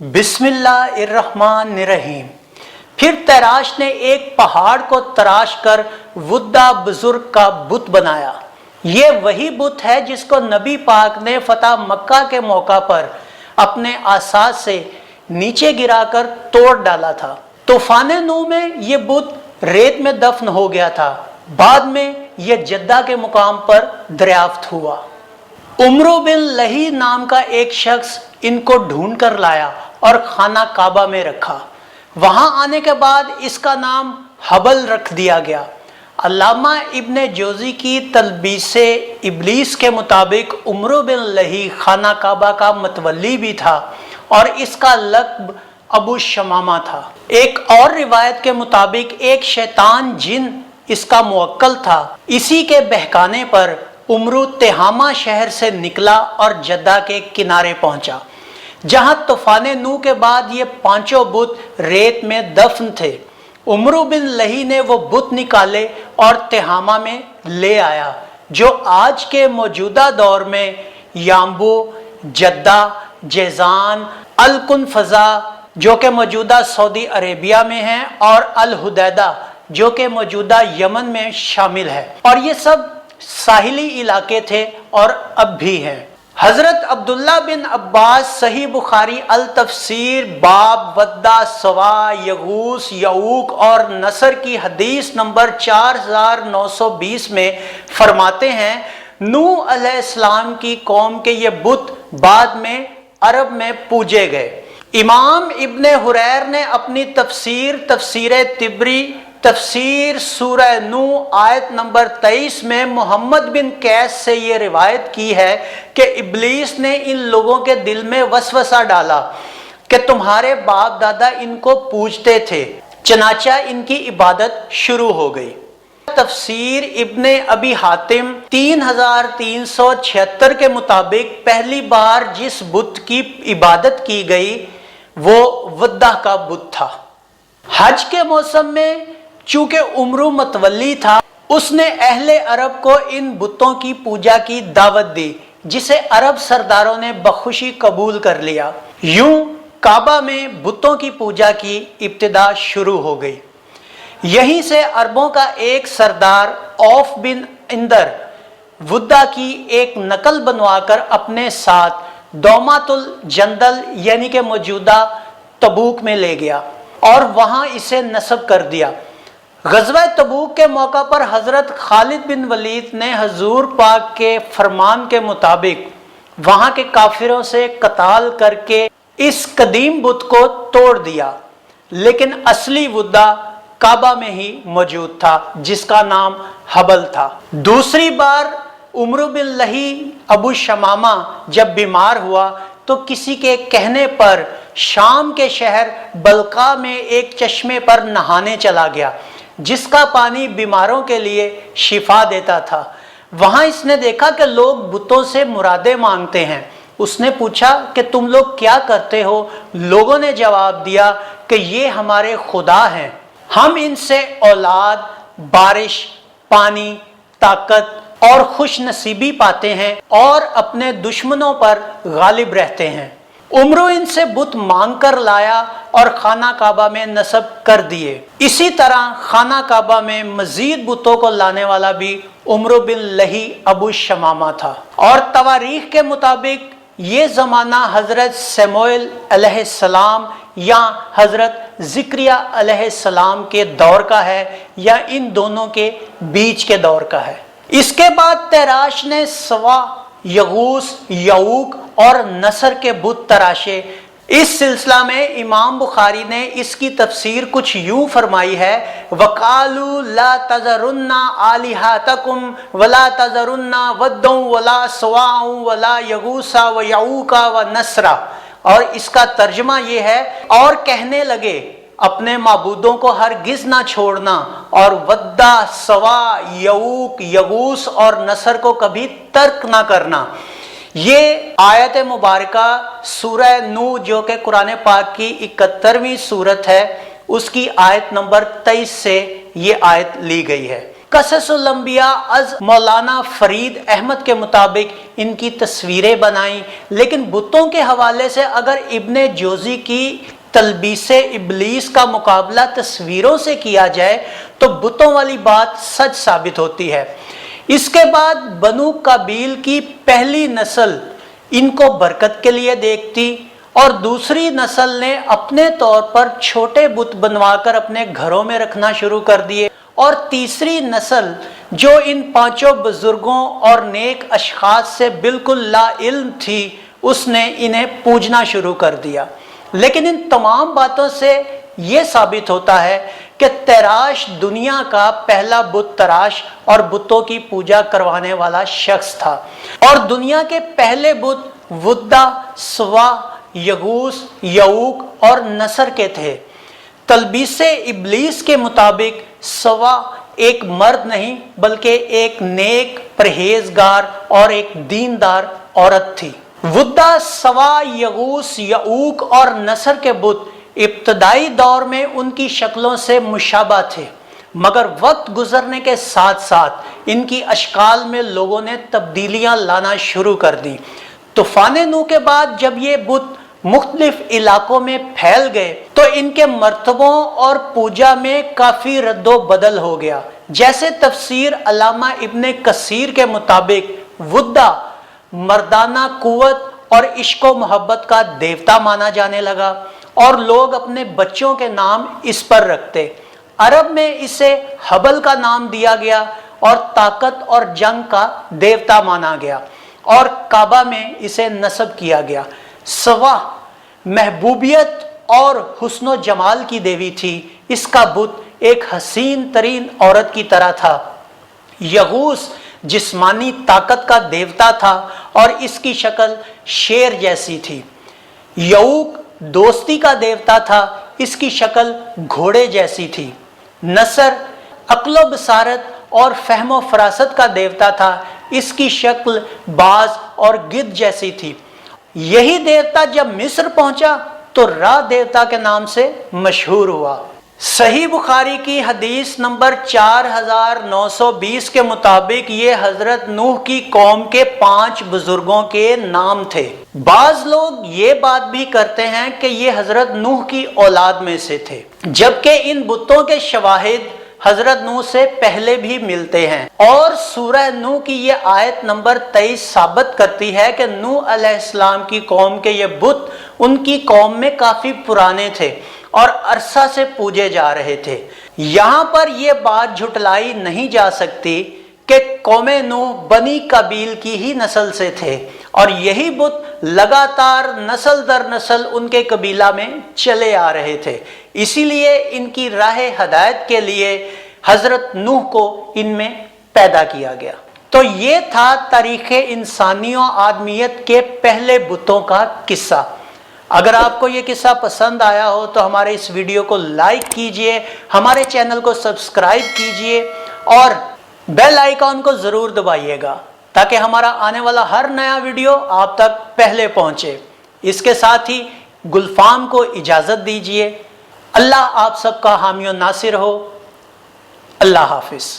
बिस्मिल्लाहिर्रहमानिर्रहीम। फिर तैराश ने एक पहाड़ को तराश कर वुद्दा बुजुर्ग का बुत बनाया। ये वही बुत है जिसको नबी पाक ने फतह मक्का के मौका पर अपने आसाद से नीचे गिराकर तोड़ डाला था। तूफान नूह में ये बुत रेत में दफन हो गया था। बाद में यह जद्दा के मुकाम पर दरियाफ्त हुआ। उमरू बिन लही नाम का एक शख्स इनको ढूंढ कर लाया और खाना काबा में रखा। वहां आने के बाद इसका नाम हबल रख दिया गया। अल्लामा इब्ने जोजी की तलबीसे इबलीस के मुताबिक उमरू बिन लही खाना काबा का मतवली भी था और इसका लक़्ब अबू शमामा था। एक और रिवायत के मुताबिक एक शैतान जिन इसका मुवक्किल था। इसी के बहकाने पर उमरू तिहामा शहर से निकला और जद्दा के किनारे पहुंचा, जहां तूफान नूह के बाद ये पांचों बुत रेत में दफन थे। उमरू बिन लही ने वो बुत निकाले और तिहामा में ले आया, जो आज के मौजूदा दौर में याम्बू, जद्दा, जेजान, अल कुनफजा जो कि मौजूदा सऊदी अरेबिया में है और अल हुदैदा जो कि मौजूदा यमन में शामिल है। और ये सब साहिली इलाके थे और अब भी हैं। हजरत अब्दुल्ला बिन अब्बास सही बुखारी अल तफसीर बाब वद्दा सवा यगूस यऊक और नसर की हदीस नंबर 4920 में फरमाते हैं, नूह अलैहिस्सलाम की कौम के ये बुत बाद में अरब में पूजे गए। इमाम इब्ने हुरैर ने अपनी तफसीर तिबरी तफसीर सूरह नूह आयत नंबर 23 में मोहम्मद बिन कैस से ये रिवायत की है कि इब्लीस ने इन लोगों के दिल में वसवसा डाला कि तुम्हारे बाप दादा इनको पूजते थे, चनाचा इनकी इबादत शुरू हो गई। तफसीर इब्ने अबी हातिम 3376 के मुताबिक पहली बार जिस बुत की इबादत की गई वो वद्दा का बुत था। हज के मौसम में चूंकि उमरू मतवली था, उसने अहले अरब को इन बुतों की पूजा की दावत दी, जिसे अरब सरदारों ने बखुशी कबूल कर लिया। यूं काबा में बुतों की पूजा की इब्तिदा शुरू हो गई। यहीं से अरबों का एक सरदार औफ बिन इंदर वुद्दा की एक नकल बनवाकर अपने साथ दौमातुल जंदल यानी कि मौजूदा तबूक में ले गया और वहां इसे नस्ब कर दिया। ग़ज़वा तबूक के मौका पर हजरत खालिद बिन वलीद ने हजूर पाक के फरमान के मुताबिक वहां के काफिरों से कताल करके इस कदीम बुत को तोड़ दिया, लेकिन असली वुद्दा काबा में ही मौजूद था, जिसका नाम हबल था। दूसरी बार उमरू बिन लही अबू शमामा जब बीमार हुआ तो किसी के कहने पर शाम के शहर बलका में एक चश्मे पर नहाने चला गया, जिसका पानी बीमारों के लिए शिफा देता था। वहां इसने देखा कि लोग बुतों से मुरादे मांगते हैं। उसने पूछा कि तुम लोग क्या करते हो? लोगों ने जवाब दिया कि ये हमारे खुदा हैं, हम इनसे औलाद, बारिश, पानी, ताकत और खुश नसीबी पाते हैं और अपने दुश्मनों पर गालिब रहते हैं। उमरू इनसे बुत मांग कर लाया और खाना काबा में नस्ब कर दिए। इसी तरह खाना काबा में मजीद बुतों को लाने वाला भी उमरू बिन लही अबू शमामा था। और तवारीख के मुताबिक ये ज़माना हज़रत शमूएल अलैहिस्सलाम या हज़रत ज़िक्रिया अलैहिस्सलाम के दौर का है या इन दोनों के बीच के दौर का है। इसके बाद तैराश ने सवा, यगूस, यऊक और नसर के बुत तराशे। इस सिलसिला में इमाम बुखारी ने इसकी तफसीर कुछ यूं फरमाई है, वकालू ला तज़रुन्ना आलिहातकुम वला तज़रुन्ना वद्दों वला सवाऊं वला यगूसा व यऊका व नसरा। और इसका तर्जमा ये है, और कहने लगे अपने माबूदों को हरगिज ना छोड़ना और वद्दा, सवा, यऊक, यगूस और नसर को कभी तर्क ना करना। ये आयत मुबारका सूरह नूह जो कि कुरान पाक की 71वीं सूरत है, उसकी आयत नंबर 23 से ये आयत ली गई है। कससुल अंबिया अज मौलाना फरीद अहमद के मुताबिक इनकी तस्वीरें बनाई। लेकिन बुतों के हवाले से अगर इब्ने जोजी की तलबीसे इबलीस का मुकाबला तस्वीरों से किया जाए तो बुतों वाली बात सच साबित होती है। इसके बाद बनु काबील की पहली नस्ल इनको बरकत के लिए देखती और दूसरी नस्ल ने अपने तौर पर छोटे बुत बनवाकर अपने घरों में रखना शुरू कर दिए और तीसरी नस्ल जो इन पांचों बुजुर्गों और नेक अशखास से बिल्कुल ला इल्म थी उसने इन्हें पूजना शुरू कर दिया। लेकिन इन तमाम बातों से ये साबित होता है कि तराश दुनिया का पहला बुत तराश और बुतों की पूजा करवाने वाला शख्स था और दुनिया के पहले बुत वुद्दा, सवा, यगूस, यऊक और नसर के थे। तलबीसे इबलीस के मुताबिक सवा एक मर्द नहीं बल्कि एक नेक, परहेजगार और एक दीनदार औरत थी। वुद्दा, सवा, यगूस, यऊक और नसर के बुत इब्तदाई दौर में उनकी शक्लों से मुशाबा थे, मगर वक्त गुजरने के साथ साथ इनकी अशकाल में लोगों ने तब्दीलियां लाना शुरू कर दी। तूफान नूह के बाद जब ये बुत मुख्तलिफ इलाकों में फैल गए तो इनके मर्तबों और पूजा में काफी रद्दो बदल हो गया। जैसे तफसीर अल्लामा इब्ने कसीर के मुताबिक वुद्दा मर्दाना कुव्वत और इश्को मोहब्बत का देवता माना जाने लगा और लोग अपने बच्चों के नाम इस पर रखते। अरब में इसे हबल का नाम दिया गया और ताकत और जंग का देवता माना गया और काबा में इसे नस्ब किया गया। सवा महबूबियत और हुस्नो जमाल की देवी थी। इसका बुत एक हसीन तरीन औरत की तरह था। यगूस जिस्मानी ताकत का देवता था और इसकी शक्ल शेर जैसी थी। यऊक दोस्ती का देवता था, इसकी शक्ल घोड़े जैसी थी। नसर अक्लो बसारत और फहमो फरासत का देवता था, इसकी शक्ल बाज और गिद्ध जैसी थी। यही देवता जब मिस्र पहुंचा तो रा देवता के नाम से मशहूर हुआ। सही बुखारी की हदीस नंबर 4920 के मुताबिक ये हजरत नूह की कौम के 5 बुजुर्गों के नाम थे। बाज लोग ये बात भी करते हैं कि ये हजरत नूह की औलाद में से थे, जबकि इन बुतों के शवाहिद हजरत नूह से पहले भी मिलते हैं और सूरह नूह की ये आयत नंबर 23 साबित करती है कि नूह अलैहिस्सलाम की कौम के ये बुत उनकी कौम में काफी पुराने थे और अरसा से पूजे जा रहे थे। यहाँ पर यह बात झुटलाई नहीं जा सकती कि कौमे नूह बनी काबील की ही नस्ल से थे और यही बुत लगातार नस्ल दर नस्ल उनके कबीला में चले आ रहे थे। इसीलिए इनकी राह हदायत के लिए हजरत नूह को इनमें पैदा किया गया। तो ये था तारीख़ इंसानियों आदमियत के पहले बुतों का किस्सा। अगर आपको ये किस्सा पसंद आया हो तो हमारे इस वीडियो को लाइक कीजिए, हमारे चैनल को सब्सक्राइब कीजिए और बेल आइकॉन को ज़रूर दबाइएगा ताकि हमारा आने वाला हर नया वीडियो आप तक पहले पहुंचे। इसके साथ ही गुलफाम को इजाज़त दीजिए। अल्लाह आप सबका हामी और नासिर हो। अल्लाह हाफिज़।